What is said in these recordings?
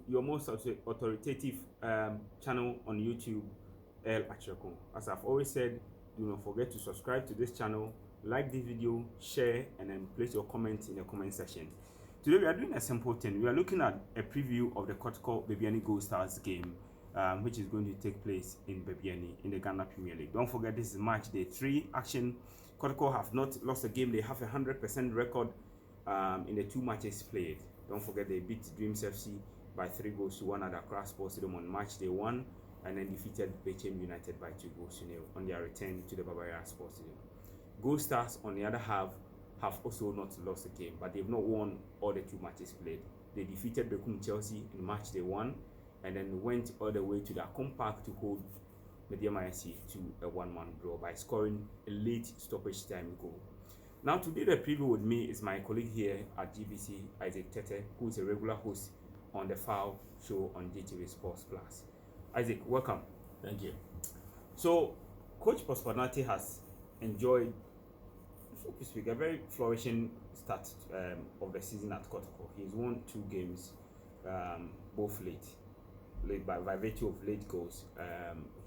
your most authoritative channel on YouTube, El Acheko. As I've always said, do not forget to subscribe to this channel, like this video, share, and then place your comments in the comment section. Today we are doing a simple thing. We are looking at a preview of the Kotoko Bebiani Gold Stars game, which is going to take place in Bebiani in the Ghana Premier League. Don't forget, this is match day 3 action. Kotoko have not lost a game. They have a 100% record in the 2 matches played. Don't forget, they beat Dreams FC by 3 goals to 1 at Accra Sports Stadium on match day 1, and then defeated Bechem United by 2 goals to 0 on their return to the Barbara Sports Stadium. Gold Stars, on the other half, have also not lost a game, but they've not won all the 2 matches played. They defeated Bekum Chelsea in match day 1, and then went all the way to the Park to hold Mediama SC to a 1-1 draw by scoring a late stoppage time goal. Now, today the preview with me is my colleague here at GBC, Isaac Tete, who is a regular host on the Foul show on GTV Sports Plus. Isaac, welcome. Thank you. So, Coach Prosperity has enjoyed, so to speak, a very flourishing start of the season at Kotoko. He's won 2 games, both late by virtue of late goals.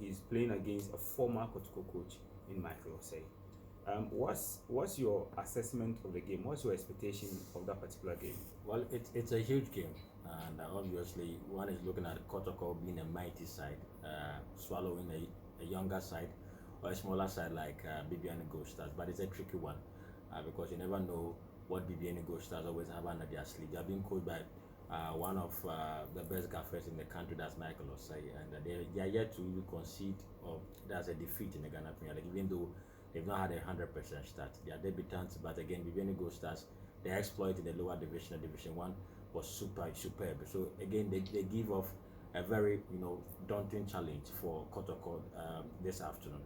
He's playing against a former Kotoko coach in Michael Osei. What's your assessment of the game? What's your expectation of that particular game? Well, it's a huge game, and obviously one is looking at Kotoko being a mighty side, swallowing a younger side or a smaller side like BBN Gold Stars, but it's a tricky one because you never know what BBN Gold Stars always have under their sleeve. They are being coached by one of the best gaffers in the country, that's Michael Osei, and they are yet to even concede or there's a defeat in the Ghana Premier League, even though they've not had a 100% start. They are debutants, but again, BBN Gold Stars, their exploit in the lower division, Division 1, was superb. So again, they give off a very daunting challenge for Kotoko this afternoon.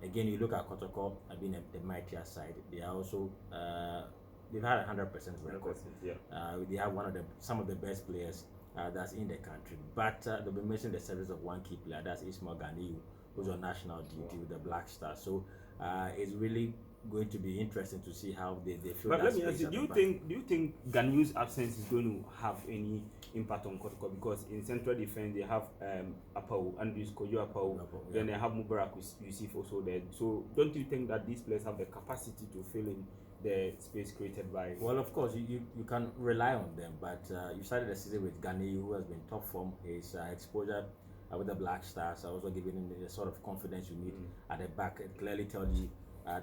Again, you look at Kotoko being the mightier side. They are also they've had a 100% record. Yeah. They have some of the best players that's in the country, but they'll be missing the service of one key player, that's Ismail Ganiyu, who's on national duty with the Black Stars. So it's really going to be interesting to see how they feel. But let me ask you, do you think Ganiyu's absence is going to have any impact on Kotoko? Because in central defense they have Apau, Andrews Koyo Apau, then they have Mubarak Yusuf also there. So don't you think that these players have the capacity to fill in the space created by? Well, of course you can rely on them, but you started the season with Ganiyu, who has been top form. His exposure with the Black Stars are also giving him the sort of confidence you need at the back. It clearly tells you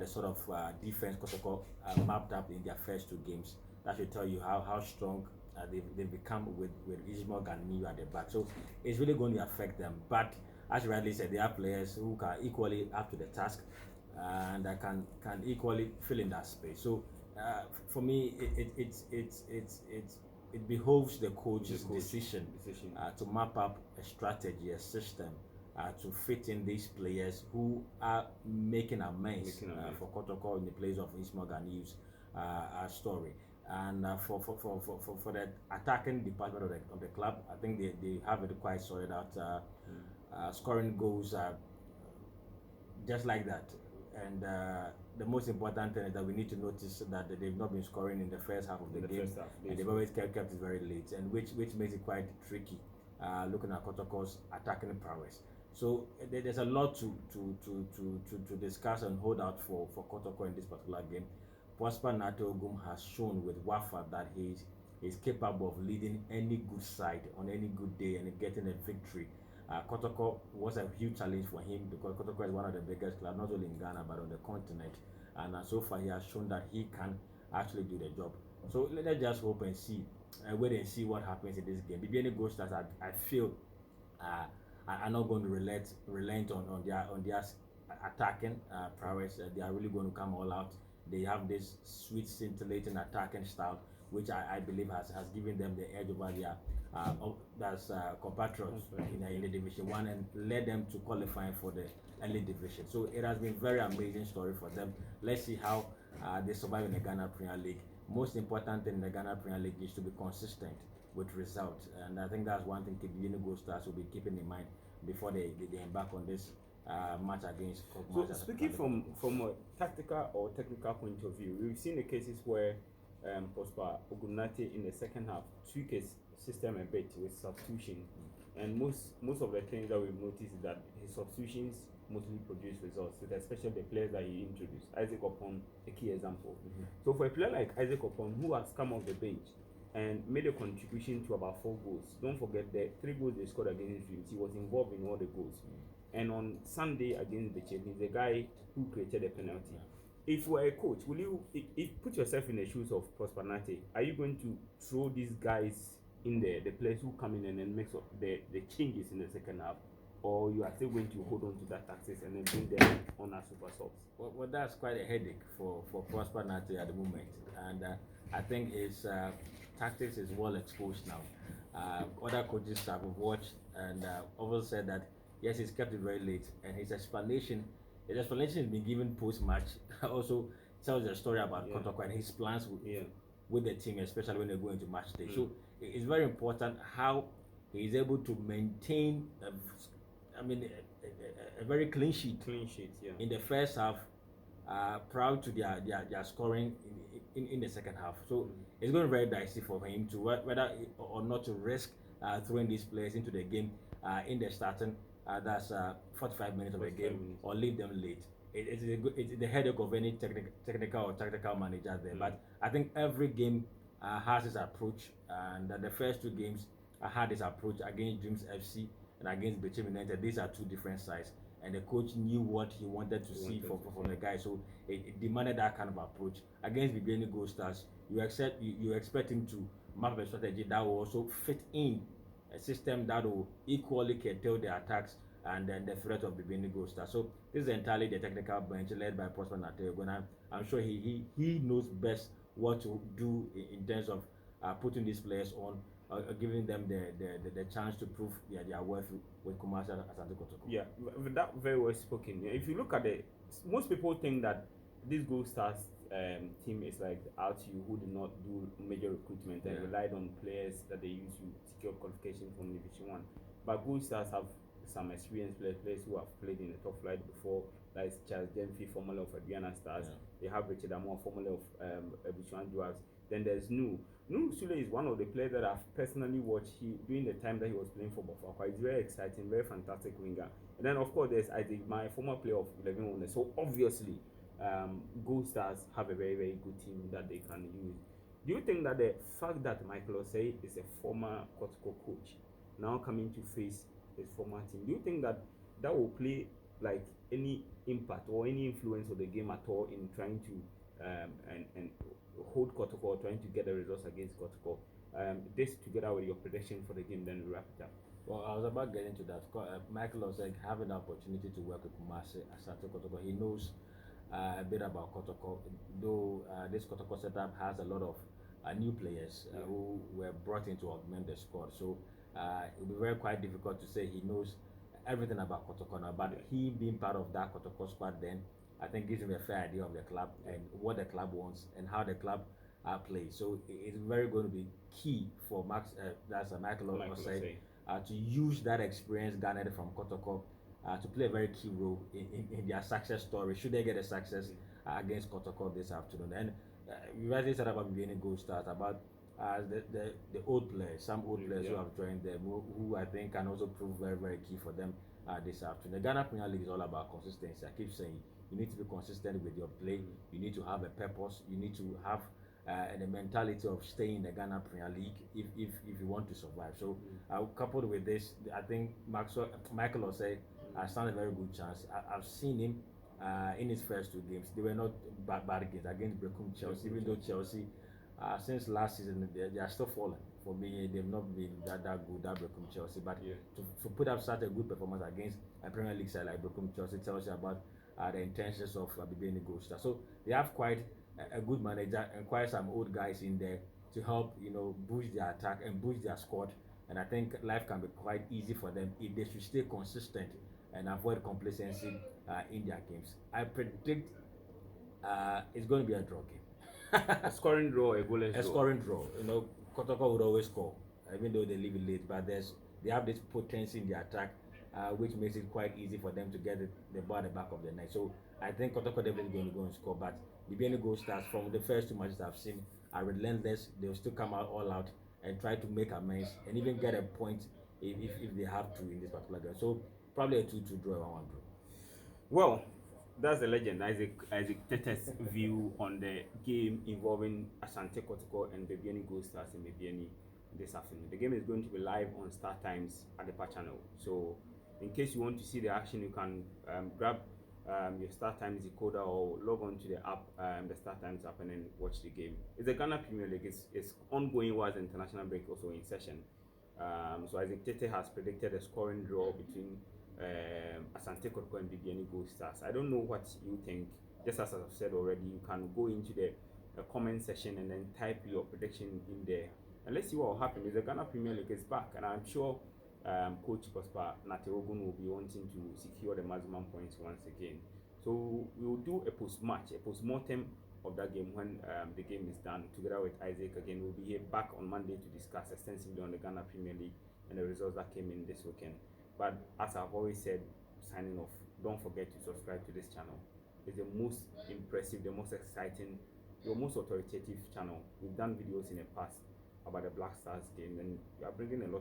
the sort of defense Kotoko mapped up in their first 2 games. That should tell you how strong they've become with Ismail Ganiyu at the back. So it's really going to affect them. But as you rightly said, they are players who are equally up to the task and can equally fill in that space. So for me, it behoves the coach's decision to map up a strategy, a system to fit in these players who are making amends for Kotoko in the place of Ismail Ganiyu's story. And for the attacking department of the club, I think they have it quite sorted out, scoring goals just like that. And the most important thing is that we need to notice that they've not been scoring in the first half of the game, and they've always kept it very late, and which makes it quite tricky looking at Kotoko's attacking prowess. So there's a lot to discuss and hold out for Kotoko in this particular game. Prosper Natogum has shown with Wafa that he's capable of leading any good side on any good day and getting a victory. Kotoko was a huge challenge for him because Kotoko is one of the biggest clubs, not only in Ghana but on the continent. And so far he has shown that he can actually do the job. So let's just hope and see, wait and see what happens in this game. BBN Gold Stars, I feel, are not going to relent on their attacking prowess. They are really going to come all out. They have this sweet, scintillating attacking style, which I believe has given them the edge over their compatriots in the Division 1 and led them to qualify for the early division. So it has been a very amazing story for them. Let's see how they survive in the Ghana Premier League. Most important thing in the Ghana Premier League is to be consistent with results, and I think that's one thing BBN Gold Stars will be keeping in mind before they embark on this match against. So speaking from a tactical or technical point of view, we've seen the cases where Prosper Ogunate in the second half tweaked system a bit with substitution, and most of the things that we've noticed is that his substitutions mostly produce results, with especially the players that he introduced. Isaac Opon, a key example. So for a player like Isaac Opon, who has come off the bench and made a contribution to about 4 goals, don't forget the 3 goals they scored against Dreams, he was involved in all the goals. And on Sunday against the Chiefs, he's the guy who created a penalty. If you are a coach, will you put yourself in the shoes of Prosper Nate? Are you going to throw these guys in there, the players who come in and then make the changes in the second half, or you are still going to hold on to that tactics and then bring them on as super subs? Well, that's quite a headache for Prosper Nate at the moment, and I think his tactics is well exposed now. Other coaches have watched and also said that yes, he's kept it very late, and his explanation has been given post-match. Also tells a story about Kotoko and his plans with the team, especially when they go into match day. So it's very important how he is able to maintain a very clean sheet in the first half, prior to their scoring in the second half. So it's going to be very dicey for him to whether or not to risk throwing these players into the game in the starting 45 minutes of the game, or leave them late. It's the headache of any technical or tactical manager there. But I think every game has its approach, and the first 2 games I had this approach against Dreams FC and against Bechem United. These are 2 different sides, and the coach knew what he wanted to see from the guy, so it demanded that kind of approach. Against Bibiani Gold Stars, you expect him to map a strategy that will also fit in a system that will equally curtail the attacks and then the threat of Bibiani Gold Stars. So this is entirely the technical bench led by Prosper Nate. I'm sure he knows best what to do in terms of putting these players on, giving them the chance to prove their worth with Kumasi Asante Kotoko. Yeah, that very well spoken. If you look at it, most people think that this Gold Stars team is like the RTU who did not do major recruitment and relied on players that they used to secure qualification from Division 1. But Gold Stars have some experienced players who have played in the top flight before, like Charles Dempsey, formerly of Adriana Stars. They have Richard Amor, formerly of Abidjan Dwarfs. Then there's Nu Sule is one of the players that I've personally watched during the time that he was playing for Bafakwa. It's very exciting, very fantastic winger. And then of course there's Isaac, my former player of 11 Wonders. So obviously, Gold Stars have a very, very good team that they can use. Do you think that the fact that Michael Osei is a former Kotoko coach now coming to face his former team, do you think that will play like any impact or any influence of the game at all in trying to and hold Kotoko, or trying to get the results against Kotoko? This together with your prediction for the game, then we wrap it up. Well, I was about getting to that. Michael was like having the opportunity to work with Kumasi Asante Kotoko. He knows a bit about Kotoko, though this Kotoko setup has a lot of new players who were brought in to augment the squad. So it will be very quite difficult to say he knows everything about Kotoko now. But he being part of that Kotoko squad, then I think gives him a fair idea of the club and what the club wants and how the club plays. So it's very going to be key for Michael Osei to use that experience garnered from Kotoko to play a very key role in their success story, should they get a success against Kotoko this afternoon. And we already said about Bibiani Gold Stars, about the old players, some old players who have joined them, who I think can also prove very, very key for them this afternoon. The Ghana Premier League is all about consistency. I keep saying you need to be consistent with your play. You need to have a purpose. You need to have the mentality of staying in the Ghana Premier League if you want to survive. So coupled with this, I think Michael Osei stand a very good chance. I've seen him in his first 2 games. They were not bad games against Brecum Chelsea, even though Chelsea since last season they are still falling. For me, they've not been that good, that Brecum Chelsea. But to put up such a good performance against a Premier League side like Brecum Chelsea tells you about the intentions of Bibiani Gold Stars. So they have quite a good manager and quite some old guys in there to help boost their attack and boost their squad. And I think life can be quite easy for them if they should stay consistent and avoid complacency in their games. I predict it's going to be a draw game. A scoring draw, a goalless draw. A scoring draw. Kotoko would always score, even though they leave it late. But they have this potency in the attack, which makes it quite easy for them to get the ball at the back of the net. So I think Kotoko definitely going to go and score. But the Bibiani Gold Stars, from the first 2 matches I've seen, are relentless. They'll still come out all out and try to make amends and even get a point if they have to in this particular game. So probably a 2-2 draw, a 1-1 draw. Well, that's the legend Isaac Tete's view on the game involving Asante Kotoko and Bebiani Gold Stars and Bebiani this afternoon. The game is going to be live on Star Times at the PA channel. So, in case you want to see the action, you can grab your Star Times decoder or log on to the app, the Star Times app, and then watch the game. It's the Ghana Premier League. It's ongoing while the international break also in session. So Isaac Tete has predicted a scoring draw between Asante Kotoko and Bibiani Gold Stars. I don't know what you think. Just as I've said already, you can go into the comment section and then type your prediction in there. And let's see what will happen. The Ghana Premier League is back, and I'm sure Coach Prosper Nateogun will be wanting to secure the maximum points once again. So we will do a post-match, a post-mortem of that game when the game is done, together with Isaac again. We'll be here back on Monday to discuss extensively on the Ghana Premier League and the results that came in this weekend. But as I've always said, signing off, don't forget to subscribe to this channel. It's the most impressive, the most exciting, the most authoritative channel. We've done videos in the past about the Black Stars game, and we are bringing a lot